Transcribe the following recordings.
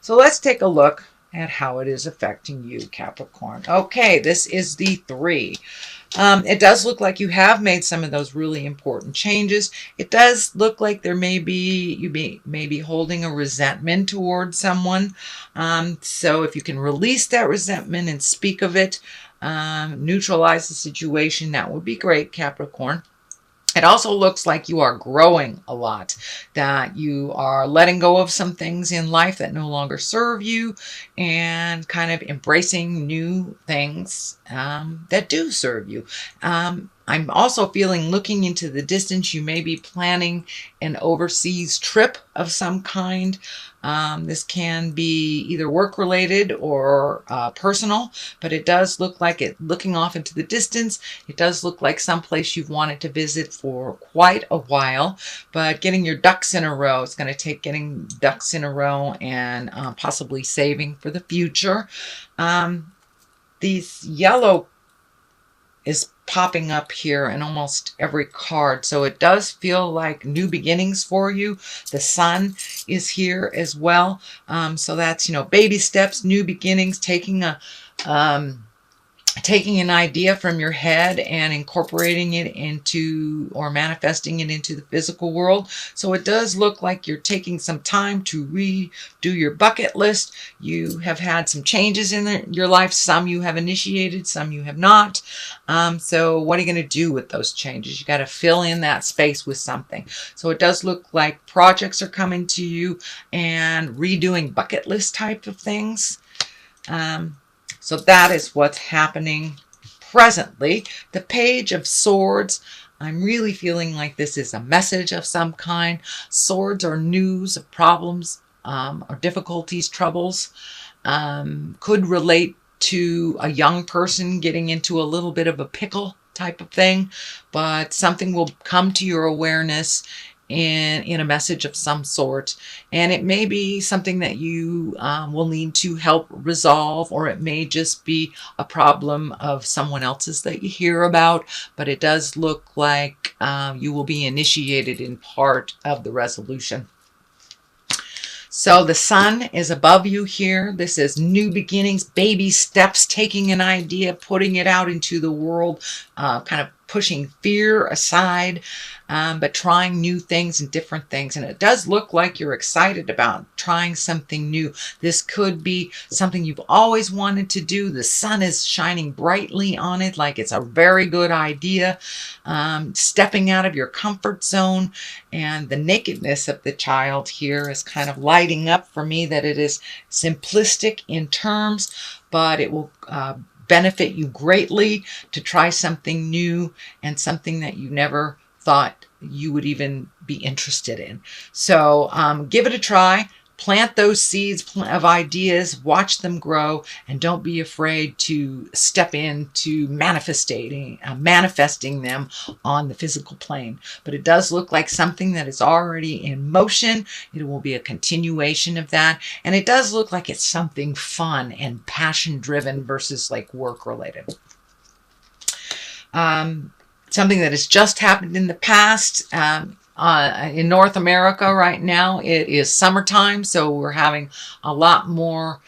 So let's take a look at how it is affecting you, Capricorn. Okay, this is the 3. It does look like you have made some of those really important changes. It does look like there may be, may be holding a resentment towards someone. So if you can release that resentment and speak of it, neutralize the situation, that would be great, Capricorn. It also looks like you are growing a lot, that you are letting go of some things in life that no longer serve you and kind of embracing new things that do serve you. I'm also feeling, looking into the distance, you may be planning an overseas trip of some kind. This can be either work related or personal, but it does look like it, looking off into the distance, it does look like someplace you've wanted to visit for quite a while, but getting your ducks in a row. It's going to take getting ducks in a row and possibly saving for the future. These yellow is popping up here in almost every card. So it does feel like new beginnings for you. The sun is here as well. So that's, baby steps, new beginnings, taking an idea from your head and incorporating it into, or manifesting it into the physical world. So it does look like you're taking some time to redo your bucket list. You have had some changes in your life. Some you have initiated, some you have not. So what are you going to do with those changes? You got to fill in that space with something. So it does look like projects are coming to you and redoing bucket list type of things. So that is what's happening presently. The Page of Swords, I'm really feeling like this is a message of some kind. Swords are news of problems or difficulties, troubles. Could relate to a young person getting into a little bit of a pickle type of thing, but something will come to your awareness in a message of some sort, and it may be something that you will need to help resolve, or it may just be a problem of someone else's that you hear about, but it does look like you will be initiated in part of the resolution. So the sun is above you here. This is new beginnings, baby steps, taking an idea, putting it out into the world, kind of pushing fear aside, but trying new things and different things. And it does look like you're excited about trying something new. This could be something you've always wanted to do. The sun is shining brightly on it, like it's a very good idea. Stepping out of your comfort zone, and the nakedness of the child here is kind of lighting up for me, that it is simplistic in terms, but it will benefit you greatly to try something new and something that you never thought you would even be interested in. So give it a try. Plant those seeds of ideas, watch them grow, and don't be afraid to step into manifesting them on the physical plane. But it does look like something that is already in motion. It will be a continuation of that. And it does look like it's something fun and passion-driven versus like work-related. Something that has just happened in the past. In North America right now, it is summertime, so we're having a lot more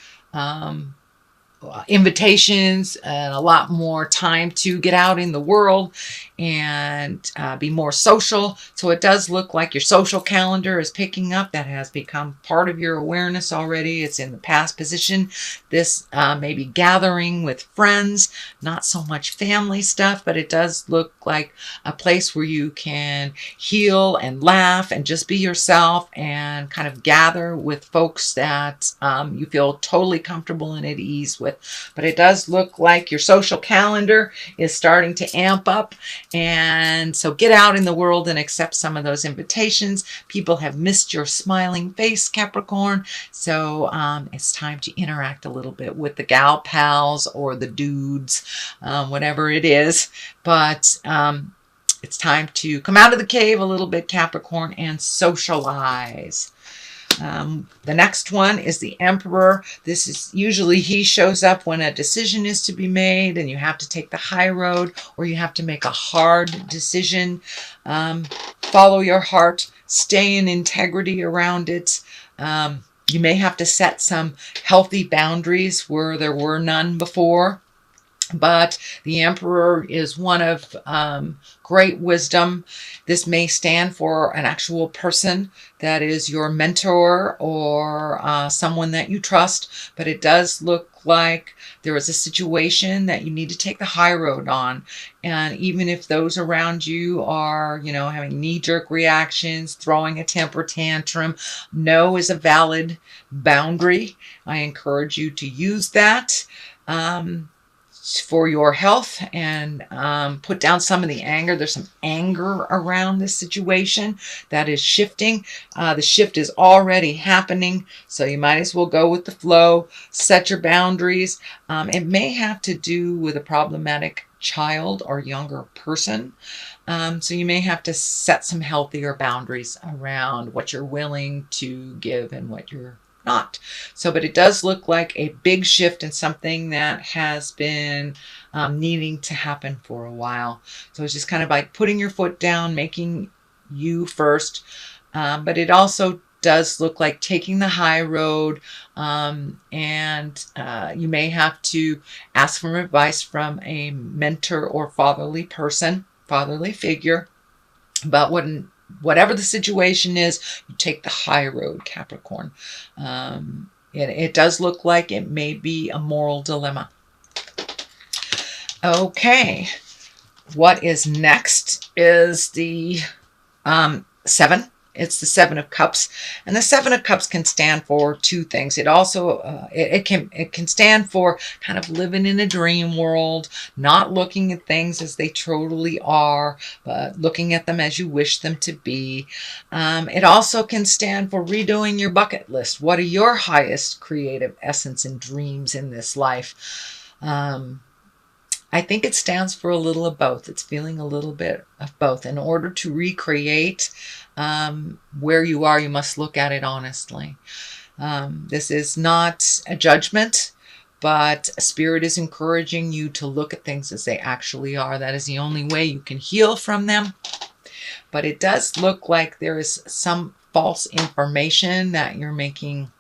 invitations and a lot more time to get out in the world and be more social. So it does look like your social calendar is picking up. That has become part of your awareness already. It's in the past position. This may be gathering with friends, not so much family stuff, but it does look like a place where you can heal and laugh and just be yourself and kind of gather with folks that you feel totally comfortable and at ease with. But it does look like your social calendar is starting to amp up. And so get out in the world and accept some of those invitations. People have missed your smiling face, Capricorn. So it's time to interact a little bit with the gal pals or the dudes, whatever it is. But it's time to come out of the cave a little bit, Capricorn, and socialize. The next one is the Emperor. This is usually, he shows up when a decision is to be made and you have to take the high road, or you have to make a hard decision. Follow your heart, stay in integrity around it. You may have to set some healthy boundaries where there were none before. But the Emperor is one of great wisdom. This may stand for an actual person that is your mentor or someone that you trust, but it does look like there is a situation that you need to take the high road on. And even if those around you are, having knee-jerk reactions, throwing a temper tantrum, no is a valid boundary. I encourage you to use that. For your health, and put down some of the anger. There's some anger around this situation that is shifting. The shift is already happening, so you might as well go with the flow. Set your boundaries. It may have to do with a problematic child or younger person. So you may have to set some healthier boundaries around what you're willing to give and what you're not. So, but it does look like a big shift in something that has been needing to happen for a while. So it's just kind of like putting your foot down, making you first. But it also does look like taking the high road, and you may have to ask for advice from a mentor or fatherly figure. But whatever the situation is, you take the high road, Capricorn. It does look like it may be a moral dilemma. Okay, what is next is the 7. It's the 7 of Cups, and the 7 of Cups can stand for two things. It also it can stand for kind of living in a dream world, not looking at things as they totally are, but looking at them as you wish them to be. It also can stand for redoing your bucket list. What are your highest creative essence and dreams in this life? I think it stands for a little of both. It's feeling a little bit of both. In order to recreate where you are, you must look at it honestly. This is not a judgment, but Spirit is encouraging you to look at things as they actually are. That is the only way you can heal from them. But it does look like there is some false information that you're making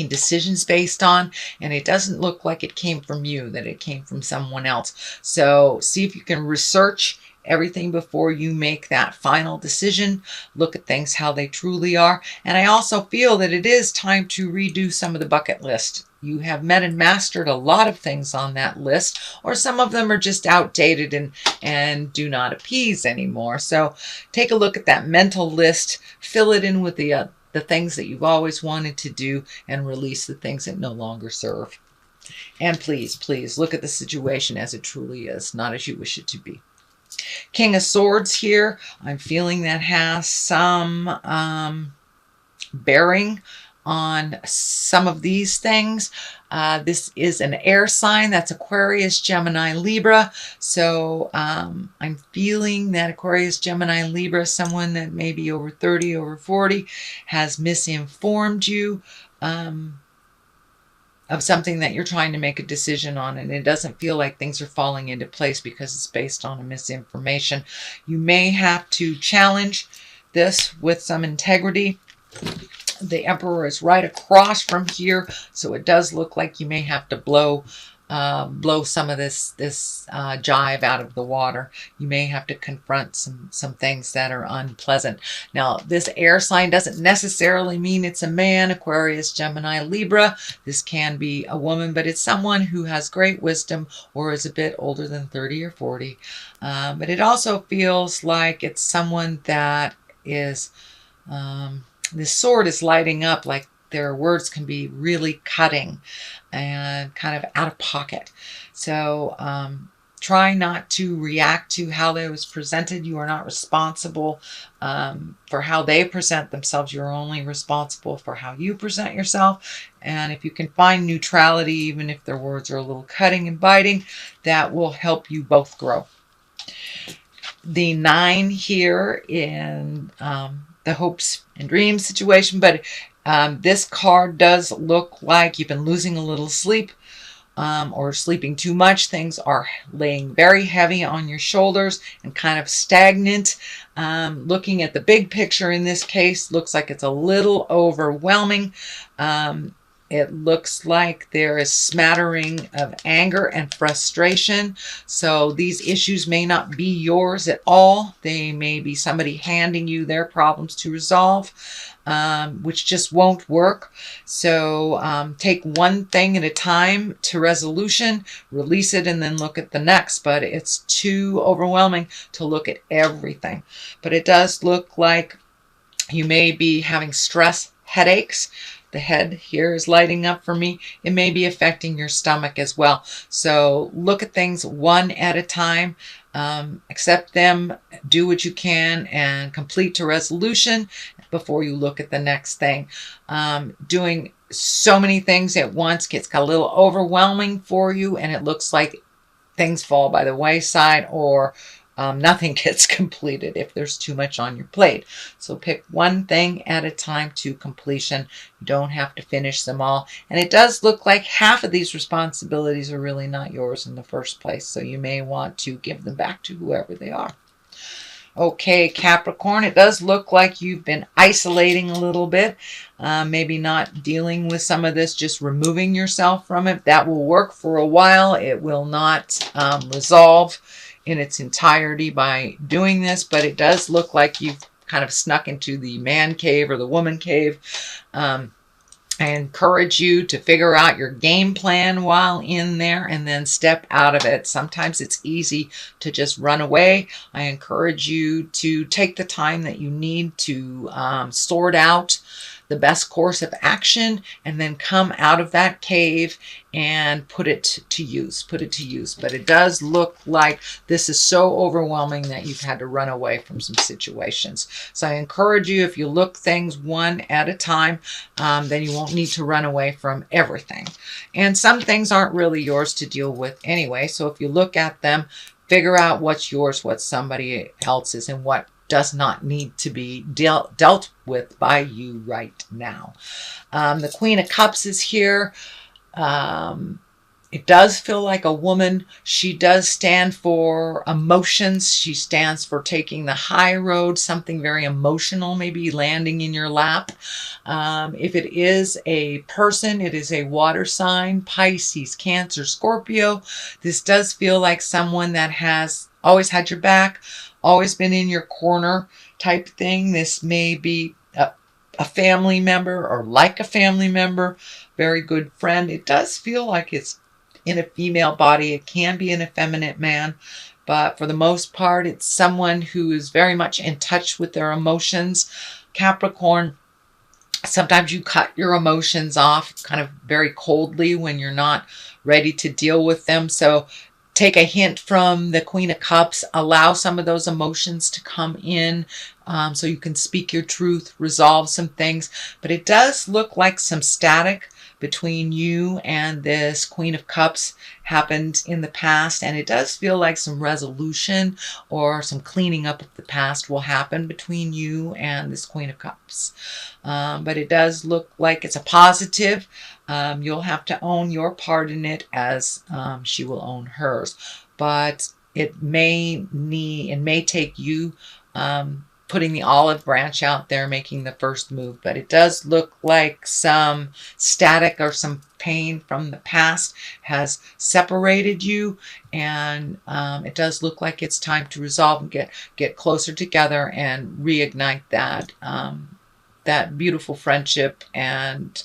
decisions based on, and it doesn't look like it came from you, that it came from someone else. So see if you can research everything before you make that final decision. Look at things how they truly are. And I also feel that it is time to redo some of the bucket list. You have met and mastered a lot of things on that list, or some of them are just outdated and do not appease anymore. So take a look at that mental list, fill it in with the things that you've always wanted to do, and release the things that no longer serve. And please, please look at the situation as it truly is, not as you wish it to be. King of Swords here. I'm feeling that has some bearing on some of these things. This is an air sign. That's Aquarius, Gemini, Libra. So I'm feeling that Aquarius, Gemini, Libra, someone that may be over 30, over 40, has misinformed you of something that you're trying to make a decision on, and it doesn't feel like things are falling into place because it's based on a misinformation. You may have to challenge this with some integrity. The Emperor is right across from here, so it does look like you may have to blow some of this jive out of the water. You may have to confront some things that are unpleasant. Now, this air sign doesn't necessarily mean it's a man, Aquarius, Gemini, Libra. This can be a woman, but it's someone who has great wisdom or is a bit older than 30 or 40. But it also feels like it's someone that is... this sword is lighting up, like their words can be really cutting and kind of out of pocket. So try not to react to how they was presented. You are not responsible for how they present themselves. You're only responsible for how you present yourself. And if you can find neutrality, even if their words are a little cutting and biting, that will help you both grow. The 9 here in the hopes and dreams situation, but this card does look like you've been losing a little sleep or sleeping too much. Things are laying very heavy on your shoulders and kind of stagnant. Looking at the big picture in this case, looks like it's a little overwhelming. It looks like there is smattering of anger and frustration. So these issues may not be yours at all. They may be somebody handing you their problems to resolve, which just won't work. So take one thing at a time to resolution, release it, and then look at the next. But it's too overwhelming to look at everything. But it does look like you may be having stress, headaches. The head here is lighting up for me. It may be affecting your stomach as well. So look at things one at a time. Accept them, do what you can, and complete to resolution before you look at the next thing. Doing so many things at once gets a little overwhelming for you, and it looks like things fall by the wayside, or nothing gets completed if there's too much on your plate. So pick one thing at a time to completion. You don't have to finish them all. And it does look like half of these responsibilities are really not yours in the first place. So you may want to give them back to whoever they are. Okay, Capricorn, it does look like you've been isolating a little bit. Maybe not dealing with some of this, just removing yourself from it. That will work for a while. It will not resolve in its entirety by doing this, but it does look like you've kind of snuck into the man cave or the woman cave. I encourage you to figure out your game plan while in there and then step out of it. Sometimes it's easy to just run away. I encourage you to take the time that you need to sort out the best course of action, and then come out of that cave and put it to use. But it does look like this is so overwhelming that you've had to run away from some situations. So I encourage you, if you look things one at a time, then you won't need to run away from everything. And some things aren't really yours to deal with anyway. So if you look at them, figure out what's yours, what's somebody else's, and what does not need to be dealt with by you right now. The Queen of Cups is here. It does feel like a woman. She does stand for emotions. She stands for taking the high road, something very emotional, maybe landing in your lap. If it is a person, it is a water sign, Pisces, Cancer, Scorpio. This does feel like someone that has always had your back, always been in your corner type thing. This may be a family member, or like a family member, very good friend. It does feel like it's in a female body. It can be an effeminate man, but for the most part, it's someone who is very much in touch with their emotions. Capricorn, sometimes you cut your emotions off kind of very coldly when you're not ready to deal with them. So take a hint from the Queen of Cups. Allow some of those emotions to come in so you can speak your truth, resolve some things. But it does look like some static between you and this Queen of Cups happened in the past. And it does feel like some resolution or some cleaning up of the past will happen between you and this Queen of Cups. But it does look like it's a positive. You'll have to own your part in it as she will own hers. But it may take you putting the olive branch out there, making the first move. But it does look like some static or some pain from the past has separated you. And it does look like it's time to resolve and get closer together and reignite that beautiful friendship. And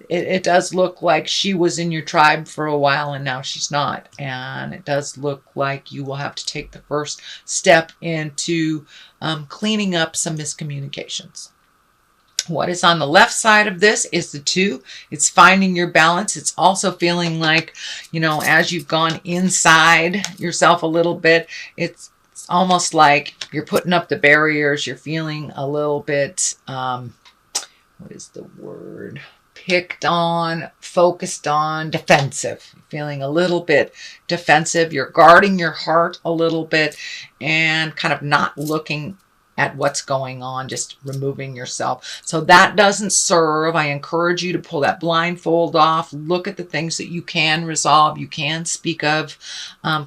it does look like she was in your tribe for a while and now she's not. And it does look like you will have to take the first step into cleaning up some miscommunications. What is on the left side of this is the 2. It's finding your balance. It's also feeling like, as you've gone inside yourself a little bit, it's almost like you're putting up the barriers. You're feeling a little bit, what is the word? Picked on, focused on, defensive. Feeling a little bit defensive. You're guarding your heart a little bit and kind of not looking at what's going on, just removing yourself. So that doesn't serve. I encourage you to pull that blindfold off. Look at the things that you can resolve, you can speak of.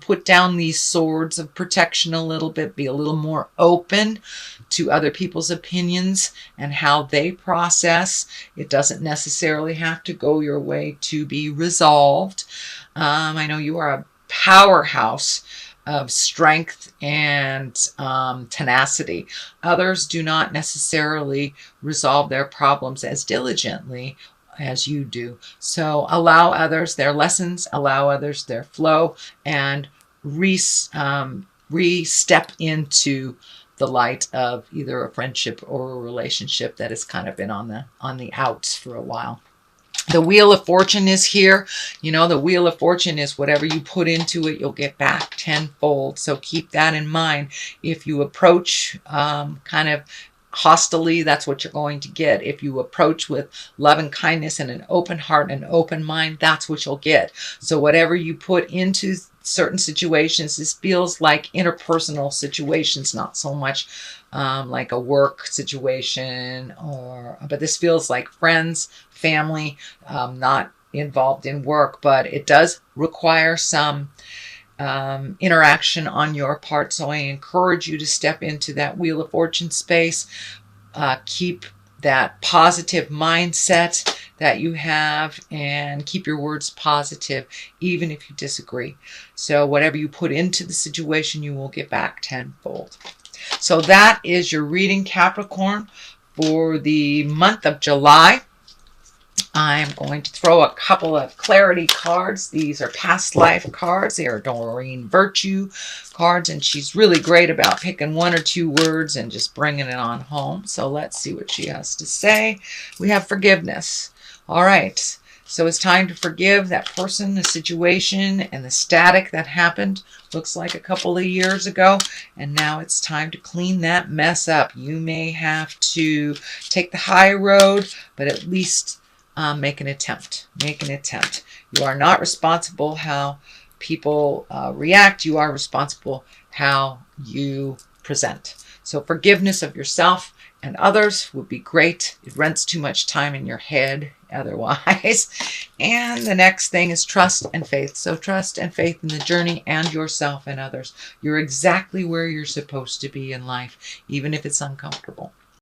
Put down these swords of protection a little bit. Be a little more open to other people's opinions and how they process. It doesn't necessarily have to go your way to be resolved. I know you are a powerhouse of strength and tenacity. Others do not necessarily resolve their problems as diligently as you do. So allow others their lessons, allow others their flow, and re-step into the light of either a friendship or a relationship that has kind of been on the outs for a while. The Wheel of Fortune is here. You know, the Wheel of Fortune is whatever you put into it, you'll get back tenfold. So keep that in mind. If you approach kind of hostilely, that's what you're going to get. If you approach with love and kindness and an open heart and open mind, that's what you'll get. So whatever you put into certain situations, this feels like interpersonal situations, not so much like a work situation, but this feels like friends, family, not involved in work, but it does require some interaction on your part. So I encourage you to step into that Wheel of Fortune space. Keep that positive mindset that you have and keep your words positive, even if you disagree. So whatever you put into the situation, you will get back tenfold. So that is your reading, Capricorn, for the month of July. I'm going to throw a couple of clarity cards. These are past life cards. They are Doreen Virtue cards, and she's really great about picking one or two words and just bringing it on home. So let's see what she has to say. We have forgiveness. All right. So it's time to forgive that person, the situation, and the static that happened. Looks like a couple of years ago. And now it's time to clean that mess up. You may have to take the high road, but at least make an attempt. Make an attempt. You are not responsible how people react. You are responsible how you present. So forgiveness of yourself and others would be great. It rents too much time in your head otherwise. And the next thing is trust and faith. So trust and faith in the journey and yourself and others. You're exactly where you're supposed to be in life, even if it's uncomfortable.